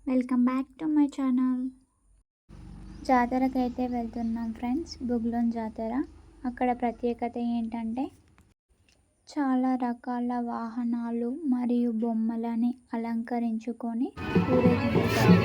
Welcome back to my channel. జాతరకైతే వెళ్తున్నాం friends, బుగ్లోన్ జాతర. అక్కడ ప్రత్యేకత ఏంటంటే చాలా రకాల వాహనాలు మరియు బొమ్మలని అలంకరించుకొని ఊరేగింపుతారు.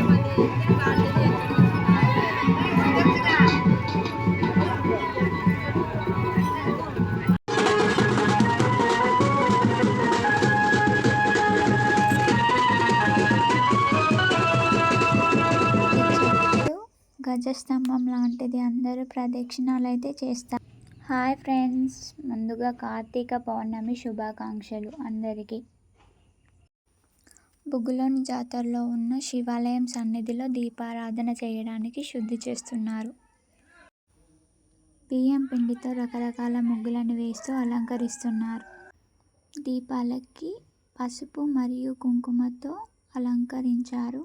గజస్తంభం లాంటిది, అందరూ ప్రదక్షిణాలు అయితే చేస్తారు. హాయ్ ఫ్రెండ్స్, ముందుగా కార్తీక పౌర్ణమి శుభాకాంక్షలు అందరికీ. బుగ్లోని జాతరలో ఉన్న శివాలయం సన్నిధిలో దీపారాధన చేయడానికి శుద్ధి చేస్తున్నారు. బియ్యం పిండితో రకరకాల ముగ్గులను వేస్తూ అలంకరిస్తున్నారు. దీపాలకి పసుపు మరియు కుంకుమతో అలంకరించారు.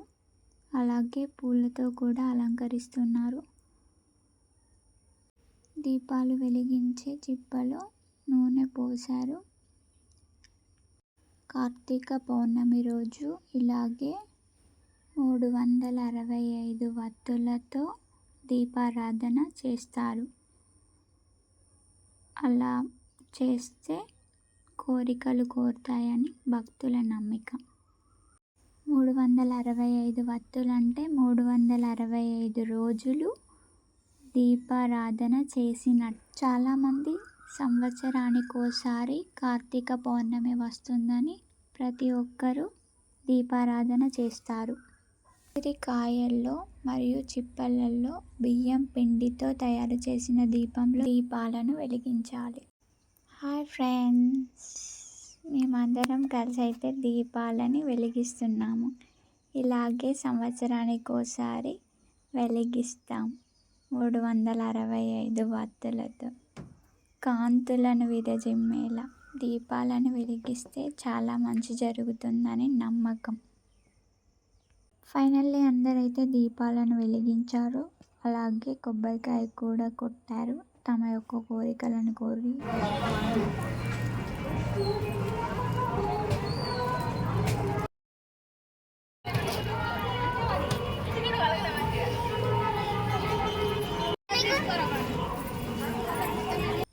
అలాగే పూలతో కూడా అలంకరిస్తున్నారు. దీపాలు వెలిగించే చిప్పలో నూనె పోశారు. కార్తీక పౌర్ణమి రోజు ఇలాగే 365 వత్తులతో దీపారాధన చేస్తారు. అలా చేస్తే కోరికలు కోరుతాయని భక్తుల నమ్మిక. 365 వత్తులంటే 365 రోజులు దీపారాధన చేసినట్టు. చాలామంది సంవత్సరానికోసారి కార్తీక పౌర్ణమి వస్తుందని ప్రతి ఒక్కరూ దీపారాధన చేస్తారు. కాయల్లో మరియు చిప్పలలో బియ్యం పిండితో తయారు చేసిన దీపాలను వెలిగించాలి. హాయ్ ఫ్రెండ్స్, మేమందరం కలిసి అయితే దీపాలని వెలిగిస్తున్నాము. ఇలాగే సంవత్సరానికోసారి వెలిగిస్తాం. 365 వత్తులతో కాంతులను విరజిమ్మేలా దీపాలను వెలిగిస్తే చాలా మంచి జరుగుతుందని నమ్మకం. ఫైనల్లీ అందరైతే దీపాలను వెలిగించారు. అలాగే కొబ్బరికాయ కూడా కొట్టారు తమ యొక్క కోరికలను కోరి.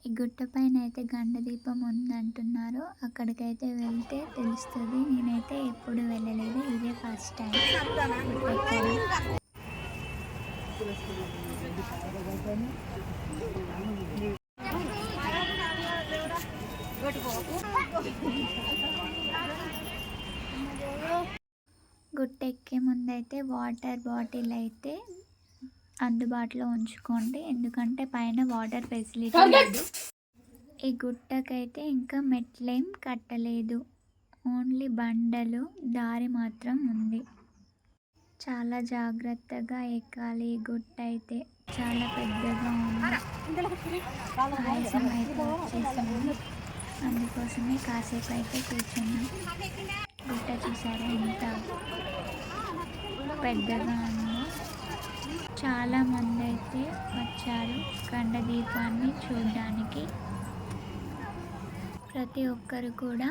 ఈ గుట్ట పైన అయితే గండ దీపం ఉందంటున్నారు. అక్కడికైతే వెళ్తే తెలుస్తుంది. నేనైతే ఎప్పుడు వెళ్ళలేదు, ఇదే ఫస్ట్ టైం. గుట్ట ఎక్కే ముందైతే వాటర్ బాటిల్ అయితే అందుబాటులో ఉంచుకోండి, ఎందుకంటే పైన వాటర్ ఫెసిలిటీ లేదు. ఈ గుట్టకైతే ఇంకా మెట్లేం కట్టలేదు, ఓన్లీ బండలు, దారి మాత్రం ఉంది. చాలా జాగ్రత్తగా ఎక్కాలి. ఈ గుట్ట అయితే చాలా పెద్దగా ఉంది. ఆయాసం అయితే వచ్చేసింది, అందుకోసమే కాసేపు అయితే కూర్చున్నాం. గుట్ట చూసారా ఎంత పెద్దగా ఉందో. చాలామంది అయితే వచ్చారు గండ దీపాన్ని చూడడానికి. ప్రతి ఒక్కరు కూడా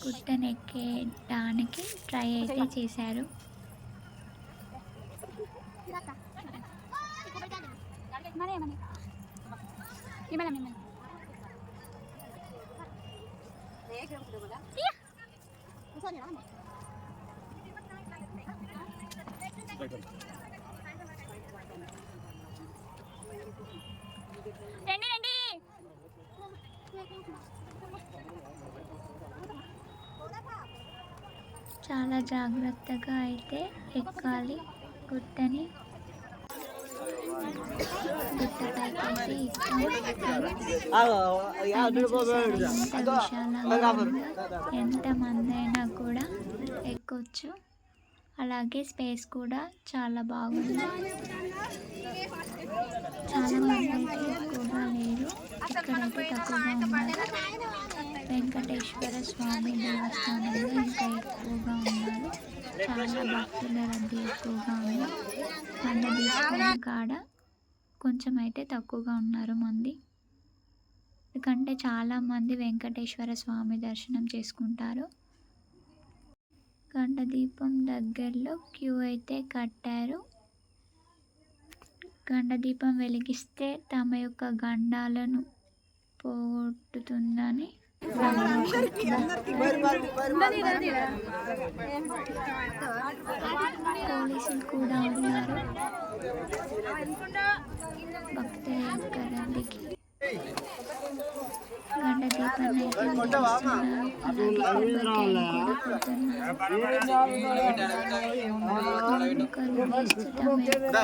గుట్టనెక్కడానికి ట్రై అయితే చేశారు. చాలా జాగ్రత్తగా అయితే ఎక్కాలి గుట్టని. గుట్టపైకి ఎంతమంది అయినా కూడా ఎక్కొచ్చు. అలాగే స్పేస్ కూడా చాలా బాగుంది. చాలా మంది అయితే ఎక్కువగా లేరు, ఇక్కడైతే తక్కువగా ఉన్నారు. వెంకటేశ్వర స్వామి దేవస్థానంలో ఇంకా ఎక్కువగా ఉన్నారు. చాలా భక్తుల రద్దీ ఎక్కువగా ఉంది. మంద తీసుకున్న కాడ కొంచెం అయితే తక్కువగా ఉన్నారు మంది, ఎందుకంటే చాలామంది వెంకటేశ్వర స్వామి దర్శనం చేసుకుంటారు. గండదీపం దగ్గరలో క్యూ అయితే కట్టారు. గండదీపం వెలిగిస్తే తమ యొక్క గండాలను పోగొట్టుతుందని పోలీసులు కూడా ఉన్నారు. భక్తుల యొక్క రద్దీకి గండదీపాన్ని అయితే వెలిగిస్తున్నారు. అలాగే కొబ్బరికాయలు కూడా కొడుతున్నారు. కానుకలు వేస్తూ తమ యొక్క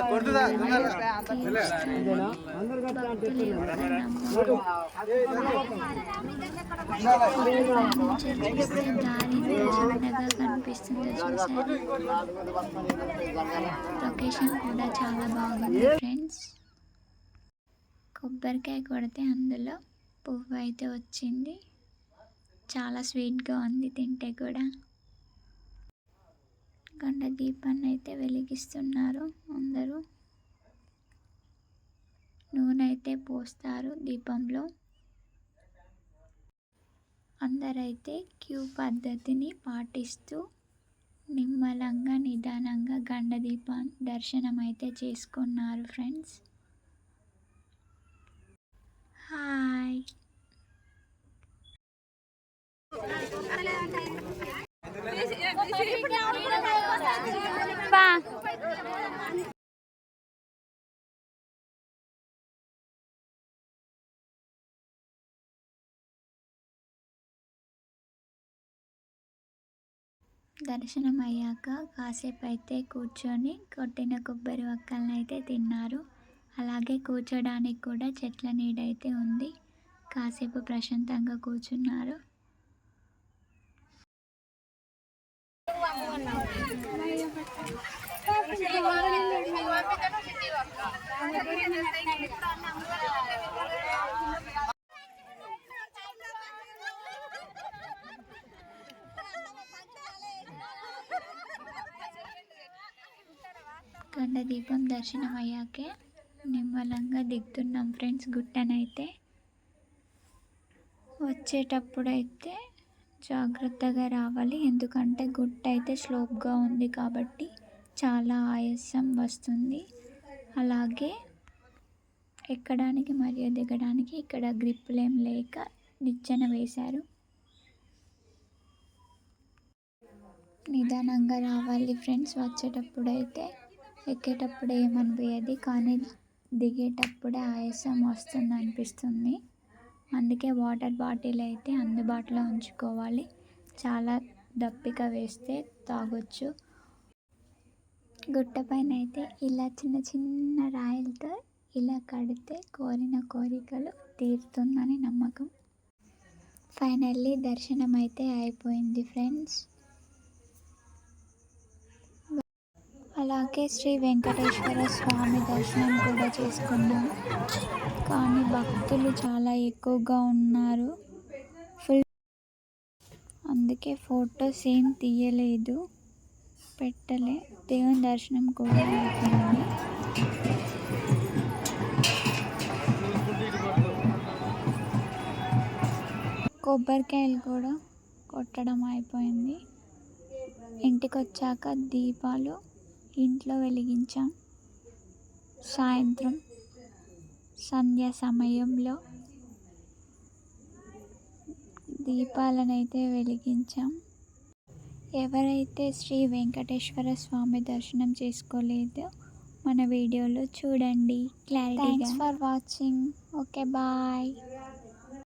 భక్తుల యొక్క నమ్మకం. చూస్తే దారి చిన్నగా కనిపిస్తుందో చూసారు. లొకేషన్ కూడా చాలా బాగుంది ఫ్రెండ్స్. కొబ్బరికాయ కొడితే అందులో పువ్వు అయితే వచ్చింది. చాలా స్వీట్గా ఉంది తింటే కూడా. గండ దీపాన్ని అయితే వెలిగిస్తున్నారు. అందరూ నూనె అయితే పోస్తారు దీపంలో. అందరైతే క్యూ పద్ధతిని పాటిస్తూ నిమ్మలంగా నిదానంగా గండ దీపం దర్శనం అయితే చేసుకున్నారు ఫ్రెండ్స్. హాయ్. దర్శనం అయ్యాక కాసేపు అయితే కూర్చొని కొట్టిన కొబ్బరి వక్కలను అయితే తిన్నారు. అలాగే కూర్చోడానికి కూడా చెట్ల నీడ అయితే ఉంది. కాసేపు ప్రశాంతంగా కూర్చున్నారు. గండ దీపం దర్శనం అయ్యాకే నిమ్మలంగా దిగుతున్నాం ఫ్రెండ్స్ గుట్టనైతే. వచ్చేటప్పుడైతే జాగ్రత్తగా రావాలి, ఎందుకంటే గుట్ట అయితే స్లోప్గా ఉంది కాబట్టి చాలా ఆయాసం వస్తుంది. అలాగే ఎక్కడానికి మరియు దిగడానికి ఇక్కడ గ్రిప్పులేం లేక నిచ్చెన వేశారు. నిదానంగా రావాలి ఫ్రెండ్స్. వచ్చేటప్పుడైతే ఎక్కేటప్పుడు ఏమనిపించదు, కానీ దిగేటప్పుడే ఆయాసం వస్తుంది అనిపిస్తుంది. అందుకే వాటర్ బాటిల్ అయితే అందుబాటులో ఉంచుకోవాలి. చాలా దప్పిక వేస్తే తాగొచ్చు. గుట్ట పైన అయితే ఇలా చిన్న చిన్న రాయలతో ఇలా కడితే కోరిన కోరికలు తీరుతుందని నమ్మకం. ఫైనల్లీ దర్శనం అయితే అయిపోయింది ఫ్రెండ్స్. అలాగే శ్రీ వెంకటేశ్వర స్వామి దర్శనం కూడా చేసుకున్నాం. కానీ భక్తులు చాలా ఎక్కువగా ఉన్నారు. అందుకే ఫొటోస్ ఏం తీయలేదు, పెట్టలే. దేవుని దర్శనం కూడా అయిపోయింది. కొబ్బరికాయలు కూడా కొట్టడం అయిపోయింది. ఇంటికి వచ్చాక దీపాలు ఇంట్లో వెలిగించాం. సాయంత్రం సంధ్య సమయంలో దీపాలను అయితే వెలిగించాం. ఎవరైతే శ్రీ వెంకటేశ్వర స్వామి దర్శనం చేసుకోలేదో మన వీడియోలో చూడండి క్లారిటీగా. Thanks for watching. Okay bye.